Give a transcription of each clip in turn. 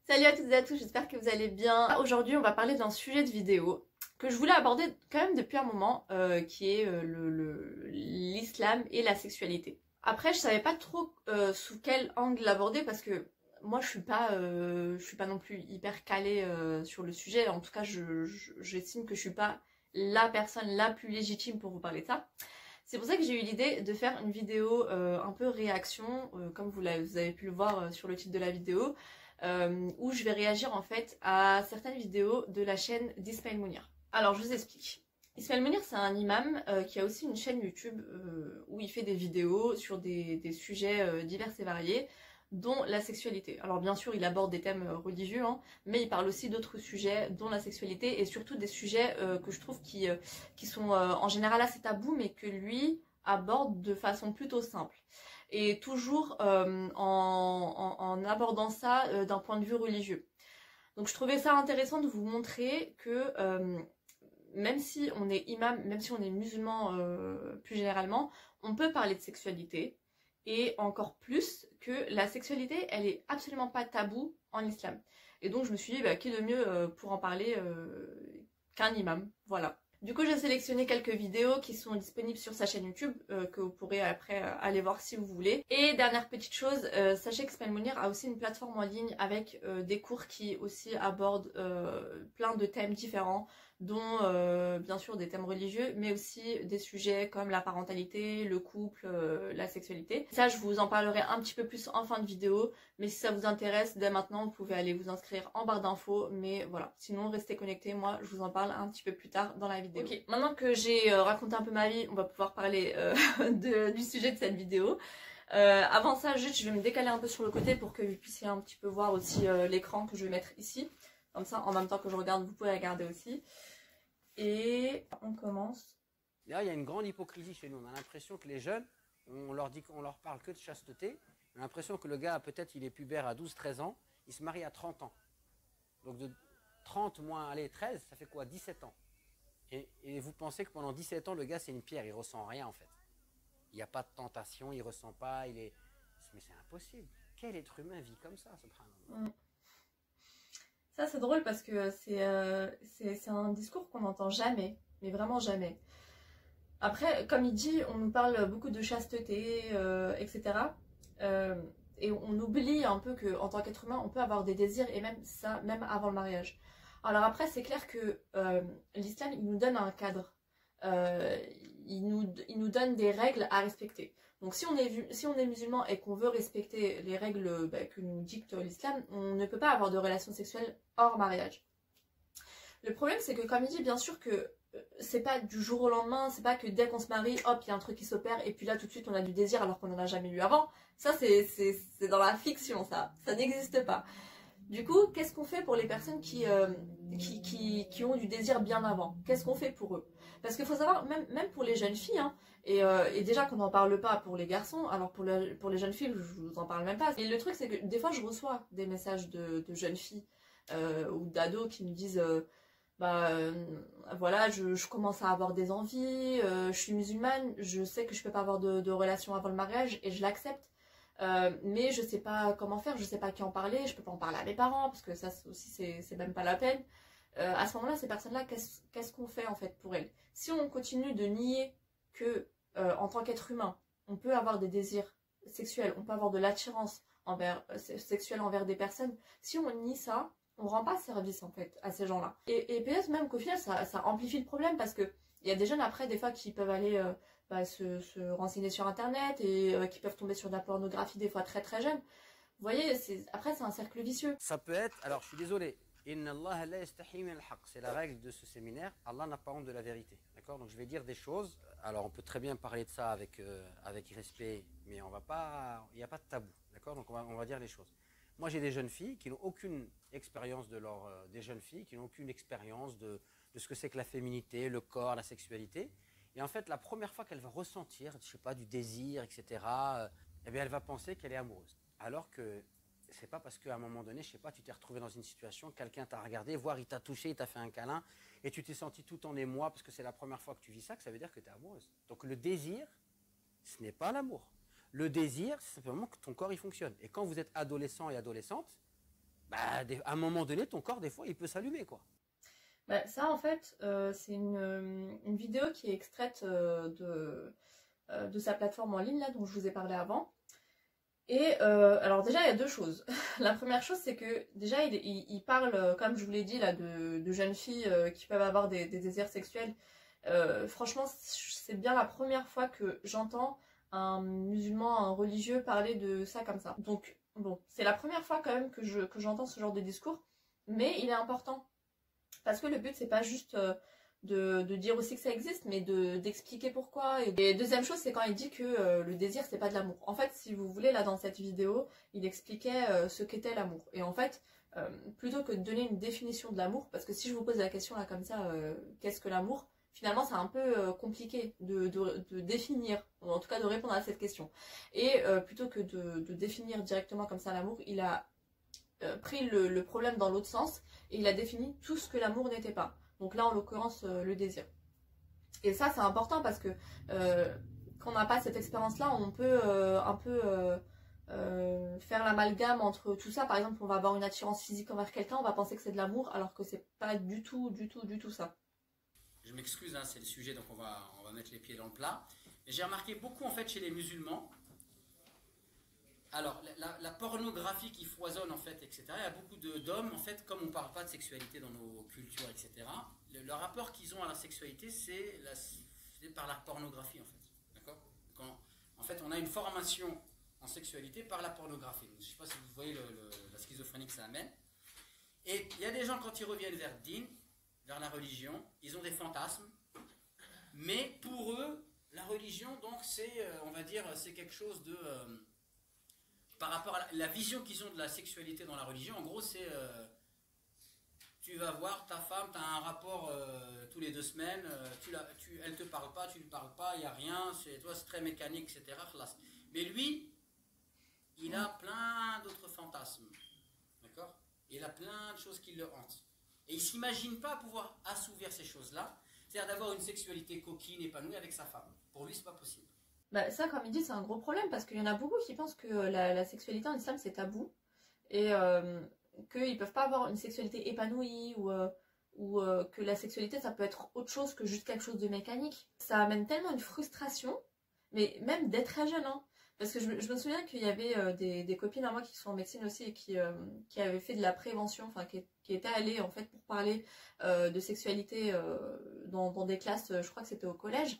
Salut à toutes et à tous, j'espère que vous allez bien. Aujourd'hui on va parler d'un sujet de vidéo que je voulais aborder quand même depuis un moment, qui est l'islam et la sexualité. Après je savais pas trop sous quel angle l'aborder parce que moi je suis pas non plus hyper calée sur le sujet. En tout cas j'estime que je suis pas la personne la plus légitime pour vous parler de ça. C'est pour ça que j'ai eu l'idée de faire une vidéo un peu réaction, comme vous avez pu le voir sur le titre de la vidéo, où je vais réagir en fait à certaines vidéos de la chaîne d'Ismaël Mounir. Alors je vous explique. Ismaël Mounir c'est un imam qui a aussi une chaîne YouTube où il fait des vidéos sur des sujets divers et variés, dont la sexualité. Alors bien sûr il aborde des thèmes religieux, hein, mais il parle aussi d'autres sujets, dont la sexualité, et surtout des sujets que je trouve qui sont en général assez tabous, mais que lui aborde de façon plutôt simple. Et toujours en abordant ça d'un point de vue religieux. Donc je trouvais ça intéressant de vous montrer que même si on est imam, même si on est musulman plus généralement, on peut parler de sexualité, et encore plus que la sexualité, elle est absolument pas taboue en islam. Et donc je me suis dit, bah, qui de mieux pour en parler qu'un imam, voilà. Du coup, j'ai sélectionné quelques vidéos qui sont disponibles sur sa chaîne YouTube, que vous pourrez après aller voir si vous voulez. Et dernière petite chose, sachez que Ismaël Mounir a aussi une plateforme en ligne avec des cours qui aussi abordent plein de thèmes différents, dont bien sûr des thèmes religieux, mais aussi des sujets comme la parentalité, le couple, la sexualité. Ça, je vous en parlerai un petit peu plus en fin de vidéo, mais si ça vous intéresse, dès maintenant, vous pouvez aller vous inscrire en barre d'infos, mais voilà. Sinon, restez connectés, moi, je vous en parle un petit peu plus tard dans la vidéo. Ok, maintenant que j'ai raconté un peu ma vie, on va pouvoir parler du sujet de cette vidéo. Avant ça, juste, je vais me décaler un peu sur le côté pour que vous puissiez un petit peu voir aussi l'écran que je vais mettre ici. Comme ça, en même temps que je regarde, vous pouvez regarder aussi. Et on commence. Là, il y a une grande hypocrisie chez nous. On a l'impression que les jeunes, on leur dit qu'on leur parle que de chasteté. On a l'impression que le gars, peut-être, il est pubère à 12-13 ans. Il se marie à 30 ans. Donc de 30 moins, allez, 13, ça fait quoi? 17 ans. Et vous pensez que pendant 17 ans, le gars, c'est une pierre. Il ressent rien, en fait. Il n'y a pas de tentation, il ressent pas, il est... Mais c'est impossible. Quel être humain vit comme ça, subhanallah? Ça, c'est drôle parce que c'est un discours qu'on n'entend jamais, mais vraiment jamais. Après, comme il dit, on nous parle beaucoup de chasteté, etc. Et on oublie un peu qu'en tant qu'être humain, on peut avoir des désirs, et même ça, même avant le mariage. Alors après, c'est clair que l'islam, il nous donne un cadre. Il nous donne des règles à respecter. Donc si on est musulman et qu'on veut respecter les règles que nous dicte l'islam, on ne peut pas avoir de relations sexuelles hors mariage. Le problème, c'est que comme il dit, bien sûr que c'est pas du jour au lendemain, c'est pas que dès qu'on se marie, hop, il y a un truc qui s'opère et puis là tout de suite on a du désir alors qu'on n'en a jamais eu avant. Ça c'est dans la fiction, ça n'existe pas. Du coup, qu'est-ce qu'on fait pour les personnes qui ont du désir bien avant? Qu'est-ce qu'on fait pour eux? Parce qu'il faut savoir, même pour les jeunes filles, hein, et déjà qu'on n'en parle pas pour les garçons, alors pour les jeunes filles, je vous en parle même pas. Et le truc, c'est que des fois, je reçois des messages de jeunes filles ou d'ados qui me disent voilà, je commence à avoir des envies, je suis musulmane, je sais que je peux pas avoir de relation avant le mariage et je l'accepte. Mais je sais pas comment faire, je sais pas à qui en parler, je peux pas en parler à mes parents parce que ça aussi c'est même pas la peine. À ce moment-là, ces personnes-là, qu'est-ce qu'on fait en fait pour elles? Si on continue de nier que en tant qu'être humain, on peut avoir des désirs sexuels, on peut avoir de l'attirance sexuelle envers des personnes, si on nie ça, on rend pas service en fait à ces gens-là. Et peut-être même qu'au final ça amplifie le problème parce que il y a des jeunes après des fois qui peuvent aller se renseigner sur internet et qui peuvent tomber sur de la pornographie des fois très très jeunes. Vous voyez, après c'est un cercle vicieux. Ça peut être, alors je suis désolé, Inna Allah la yastahi min al-haq, c'est la règle de ce séminaire, Allah n'a pas honte de la vérité. D'accord? Donc je vais dire des choses, alors on peut très bien parler de ça avec respect, mais on va pas, il n'y a pas de tabou. D'accord? Donc on va dire les choses. Moi j'ai des jeunes filles qui n'ont aucune expérience des jeunes filles qui n'ont aucune expérience de ce que c'est que la féminité, le corps, la sexualité. Et en fait, la première fois qu'elle va ressentir, je sais pas, du désir, etc., eh bien, elle va penser qu'elle est amoureuse. Alors que c'est pas parce qu'à un moment donné, je sais pas, tu t'es retrouvé dans une situation, quelqu'un t'a regardé, voire il t'a touché, il t'a fait un câlin, et tu t'es senti tout en émoi parce que c'est la première fois que tu vis ça, que ça veut dire que tu es amoureuse. Donc le désir, ce n'est pas l'amour. Le désir, c'est simplement que ton corps il fonctionne. Et quand vous êtes adolescent et adolescente, bah, à un moment donné, ton corps, des fois, il peut s'allumer, quoi. Bah, ça, en fait, c'est une vidéo qui est extraite de sa plateforme en ligne, là, dont je vous ai parlé avant. Et alors déjà, il y a deux choses. La première chose, c'est que déjà, il parle, comme je vous l'ai dit, là, de jeunes filles qui peuvent avoir des désirs sexuels. Franchement, c'est bien la première fois que j'entends un musulman, un religieux parler de ça comme ça. Donc, bon, c'est la première fois quand même que j'entends ce genre de discours, mais il est important. Parce que le but, c'est pas juste de dire aussi que ça existe, mais d'expliquer pourquoi. Et deuxième chose, c'est quand il dit que le désir, c'est pas de l'amour. En fait, si vous voulez, là, dans cette vidéo, il expliquait ce qu'était l'amour. Et en fait, plutôt que de donner une définition de l'amour, parce que si je vous pose la question là comme ça, qu'est-ce que l'amour? Finalement, c'est un peu compliqué de définir, ou en tout cas de répondre à cette question. Et plutôt que de définir directement comme ça l'amour, il a pris le problème dans l'autre sens et il a défini tout ce que l'amour n'était pas. Donc là, en l'occurrence, le désir. Et ça, c'est important parce que quand on n'a pas cette expérience-là, on peut un peu faire l'amalgame entre tout ça. Par exemple, on va avoir une attirance physique envers quelqu'un, on va penser que c'est de l'amour, alors que c'est pas du tout ça. Je m'excuse, hein, c'est le sujet, donc on va mettre les pieds dans le plat. J'ai remarqué beaucoup en fait chez les musulmans. Alors, la pornographie qui foisonne, en fait, etc. Il y a beaucoup d'hommes, en fait, comme on ne parle pas de sexualité dans nos cultures, etc., le rapport qu'ils ont à la sexualité, c'est par la pornographie, en fait. D'accord? En fait, on a une formation en sexualité par la pornographie. Donc, je ne sais pas si vous voyez la schizophrénie que ça amène. Et il y a des gens, quand ils reviennent vers le din, vers la religion, ils ont des fantasmes, mais pour eux, la religion, donc, c'est, on va dire, c'est quelque chose de... par rapport à la vision qu'ils ont de la sexualité dans la religion, en gros, c'est tu vas voir ta femme, tu as un rapport tous les 2 semaines, elle ne te parle pas, tu ne lui parles pas, il n'y a rien, c'est très mécanique, etc. Mais lui, il a plein d'autres fantasmes. D'accord? Il a plein de choses qui le hantent. Et il ne s'imagine pas pouvoir assouvir ces choses-là, c'est-à-dire d'avoir une sexualité coquine, épanouie avec sa femme. Pour lui, ce n'est pas possible. Bah, ça, comme il dit, c'est un gros problème parce qu'il y en a beaucoup qui pensent que la sexualité en islam c'est tabou et qu'ils ne peuvent pas avoir une sexualité épanouie ou que la sexualité ça peut être autre chose que juste quelque chose de mécanique. Ça amène tellement une frustration, mais même dès très jeune, hein. Parce que je me souviens qu'il y avait des copines à moi qui sont en médecine aussi et qui avaient fait de la prévention, enfin qui étaient allées en fait pour parler de sexualité dans des classes, je crois que c'était au collège.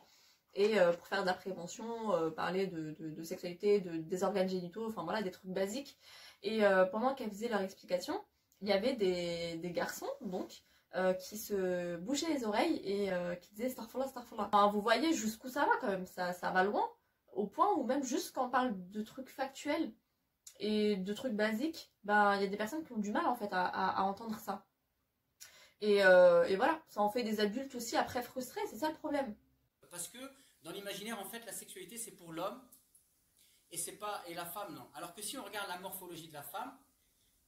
Et pour faire de la prévention, parler de sexualité, des organes génitaux, enfin voilà, des trucs basiques. Et pendant qu'elles faisaient leur explication, il y avait des garçons, donc, qui se bouchaient les oreilles et qui disaient Starfallah, Starfallah. Enfin, vous voyez jusqu'où ça va quand même, ça va loin, au point où même juste quand on parle de trucs factuels et de trucs basiques, ben, il y a des personnes qui ont du mal en fait à entendre ça. Et voilà, ça en fait des adultes aussi après frustrés, c'est ça le problème. Parce que dans l'imaginaire, en fait, la sexualité, c'est pour l'homme et la femme, non. Alors que si on regarde la morphologie de la femme,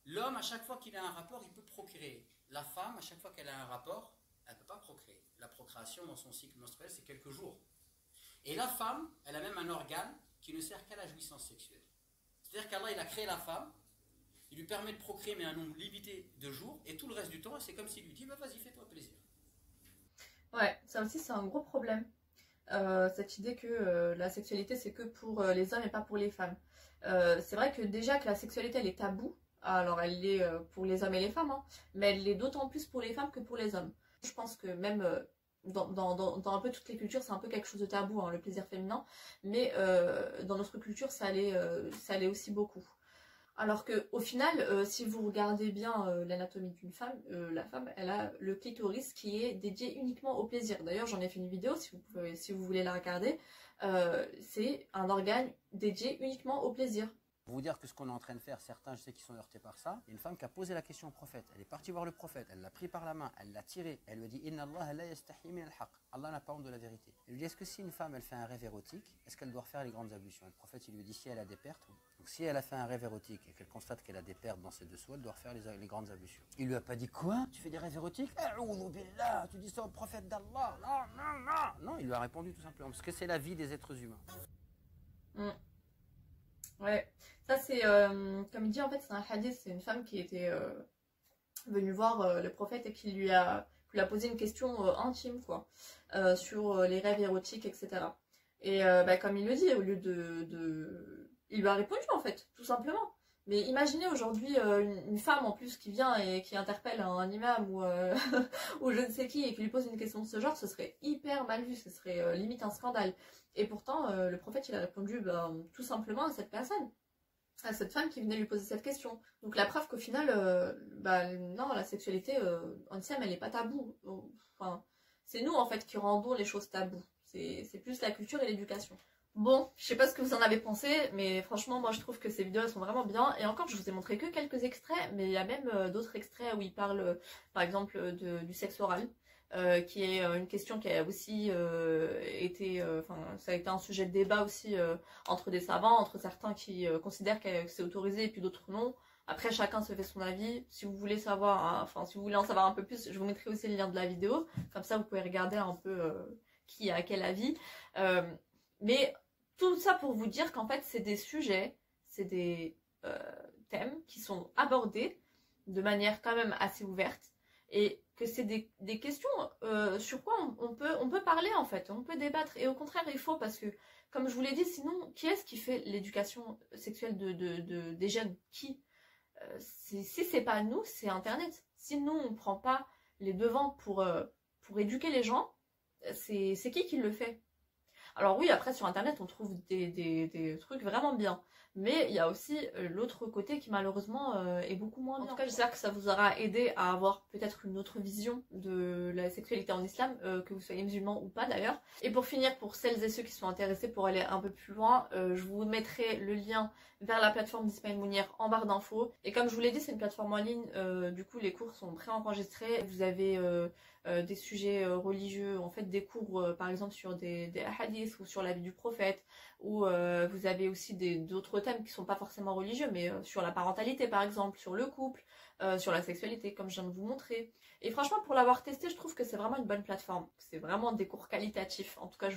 l'homme, à chaque fois qu'il a un rapport, il peut procréer. La femme, à chaque fois qu'elle a un rapport, elle ne peut pas procréer. La procréation dans son cycle menstruel, c'est quelques jours. Et la femme, elle a même un organe qui ne sert qu'à la jouissance sexuelle. C'est-à-dire qu'Allah, il a créé la femme, il lui permet de procréer, mais un nombre limité de jours, et tout le reste du temps, c'est comme s'il lui dit, bah, vas-y, fais-toi plaisir. Ouais, ça aussi, c'est un gros problème. Cette idée que la sexualité c'est que pour les hommes et pas pour les femmes. C'est vrai que déjà que la sexualité elle est taboue, alors elle l'est pour les hommes et les femmes, hein, mais elle l'est d'autant plus pour les femmes que pour les hommes. Je pense que même dans un peu toutes les cultures c'est un peu quelque chose de tabou, hein, le plaisir féminin, mais dans notre culture ça l'est aussi beaucoup. Alors que au final, si vous regardez bien l'anatomie d'une femme, la femme, elle a le clitoris qui est dédié uniquement au plaisir. D'ailleurs, j'en ai fait une vidéo, si vous voulez la regarder. C'est un organe dédié uniquement au plaisir. Pour vous dire que ce qu'on est en train de faire, certains, je sais qu'ils sont heurtés par ça. Il y a une femme qui a posé la question au prophète. Elle est partie voir le prophète, elle l'a pris par la main, elle l'a tiré. Elle lui a dit Inna Allah la yastahi min al-haq. Allah n'a pas honte de la vérité. Elle lui dit est-ce que si une femme elle fait un rêve érotique, est-ce qu'elle doit refaire les grandes ablutions? Et le prophète il lui dit si elle a des pertes. Donc si elle a fait un rêve érotique et qu'elle constate qu'elle a des pertes dans ses dessous, elle doit refaire les grandes ablutions. Il lui a pas dit quoi? Tu fais des rêves érotiques? A'oudhu billah, tu dis ça au prophète d'Allah. Non, non, non. Non, il lui a répondu tout simplement parce que c'est la vie des êtres humains. Ouais, ça c'est, comme il dit en fait, c'est un hadith, c'est une femme qui était venue voir le prophète et qui lui a posé une question intime, quoi, sur les rêves érotiques, etc. Et bah, comme il le dit, au lieu il lui a répondu en fait, tout simplement. Mais imaginez aujourd'hui une femme en plus qui vient et qui interpelle un imam ou, ou je ne sais qui et qui lui pose une question de ce genre, ce serait hyper mal vu, ce serait limite un scandale. Et pourtant, le prophète il a répondu bah, tout simplement à cette personne, à cette femme qui venait lui poser cette question. Donc la preuve qu'au final, bah, non, la sexualité en islam elle n'est pas taboue. Enfin, c'est nous en fait qui rendons les choses tabous. C'est plus la culture et l'éducation. Bon, je sais pas ce que vous en avez pensé, mais franchement, moi je trouve que ces vidéos elles sont vraiment bien. Et encore, je vous ai montré que quelques extraits, mais il y a même d'autres extraits où il parle, par exemple, du sexe oral, qui est une question qui a aussi été, enfin, ça a été un sujet de débat aussi entre des savants, entre certains qui considèrent que c'est autorisé et puis d'autres non. Après, chacun se fait son avis. Si vous voulez savoir, hein, enfin, si vous voulez en savoir un peu plus, je vous mettrai aussi le lien de la vidéo. Comme ça, vous pouvez regarder un peu qui a quel avis. Mais tout ça pour vous dire qu'en fait, c'est des sujets, c'est des thèmes qui sont abordés de manière quand même assez ouverte et que c'est des questions sur quoi on peut parler en fait, on peut débattre. Et au contraire, il faut parce que, comme je vous l'ai dit, sinon, qui est-ce qui fait l'éducation sexuelle des jeunes? Qui si c'est pas nous, c'est Internet. Si nous, on prend pas les devants pour éduquer les gens, c'est qui le fait? Alors oui, après sur internet on trouve des trucs vraiment bien, mais il y a aussi l'autre côté qui malheureusement est beaucoup moins bien. En tout cas, j'espère que ça vous aura aidé à avoir peut-être une autre vision de la sexualité en islam, que vous soyez musulman ou pas d'ailleurs. Et pour finir, pour celles et ceux qui sont intéressés pour aller un peu plus loin, je vous mettrai le lien vers la plateforme d'Ismaël Mounir en barre d'infos. Et comme je vous l'ai dit, c'est une plateforme en ligne, du coup les cours sont pré-enregistrés. Vous avez des sujets religieux, en fait des cours par exemple sur des hadiths ou sur la vie du prophète, ou vous avez aussi d'autres thèmes qui sont pas forcément religieux, mais sur la parentalité par exemple, sur le couple, sur la sexualité comme je viens de vous montrer. Et franchement, pour l'avoir testé, je trouve que c'est vraiment une bonne plateforme. C'est vraiment des cours qualitatifs. En tout cas,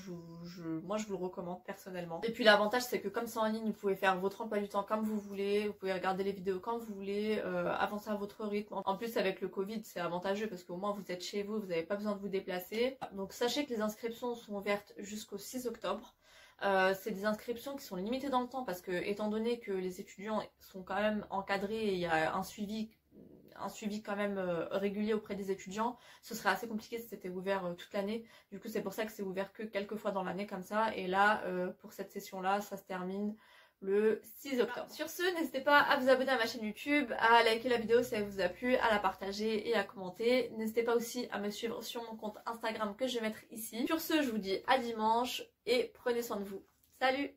moi je vous le recommande personnellement. Et puis l'avantage, c'est que comme c'est en ligne, vous pouvez faire votre emploi du temps comme vous voulez, vous pouvez regarder les vidéos quand vous voulez, avancer à votre rythme. En plus, avec le Covid, c'est avantageux parce qu'au moins vous êtes chez vous, vous n'avez pas besoin de vous déplacer. Donc sachez que les inscriptions sont ouvertes jusqu'au 6 octobre. C'est des inscriptions qui sont limitées dans le temps parce que, étant donné que les étudiants sont quand même encadrés et il y a un suivi quand même régulier auprès des étudiants, ce serait assez compliqué si c'était ouvert toute l'année. Du coup, c'est pour ça que c'est ouvert que quelques fois dans l'année comme ça. Et là, pour cette session-là, ça se termine le 6 octobre. Sur ce, n'hésitez pas à vous abonner à ma chaîne YouTube, à liker la vidéo si elle vous a plu, à la partager et à commenter. N'hésitez pas aussi à me suivre sur mon compte Instagram que je vais mettre ici. Sur ce, je vous dis à dimanche et prenez soin de vous. Salut!